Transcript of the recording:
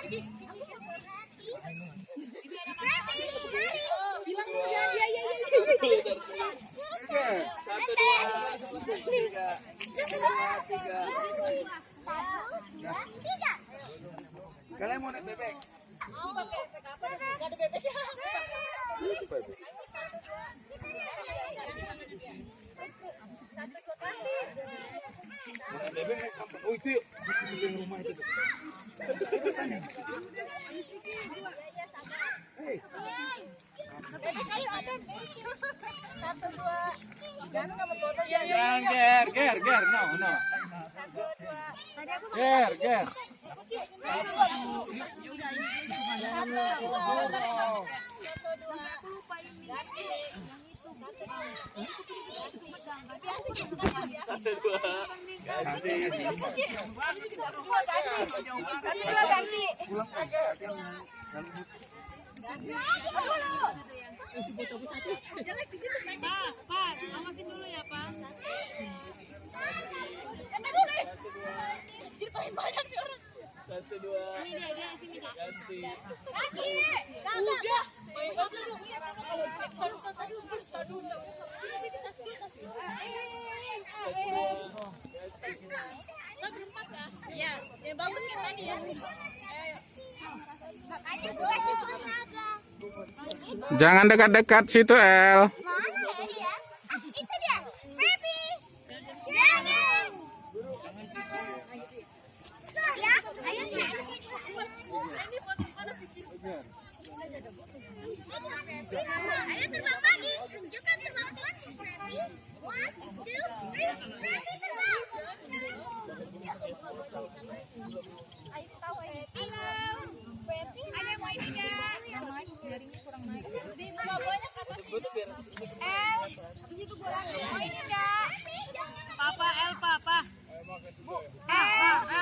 Satu, dua, tiga. Kalian mau naik bebek? Gak ada bebeknya. Naik bebek naik sampai. Oh itu yuk. Di rumah itu. Hei. Bebek ayo ada. 1, 2. Jangan kamu foto ya. Jangan ger, no. 1, 2. Ger. Pak, awasin dulu ya, Pak. Paling banyak nih orang. 1, 2. Ini dia sini Kak. Ganti. Lagi. Udah. Ya, yang bagus kan tadi ya. Makanya gue kasih tenaga. Jangan dekat-dekat situ, El. Mana ya dia? Itu dia. Baby. Jangan. Ya, ayo sih. Ini foto panas. Ayo terbang lagi. Tunjukkan terbang lagi. 1, 2, 3. Terbang. Ayo tahu ini. Halo. Baby. Ada mau ini enggak? Jarinya kurang naik. Banyak atas. Habis itu gue lagi.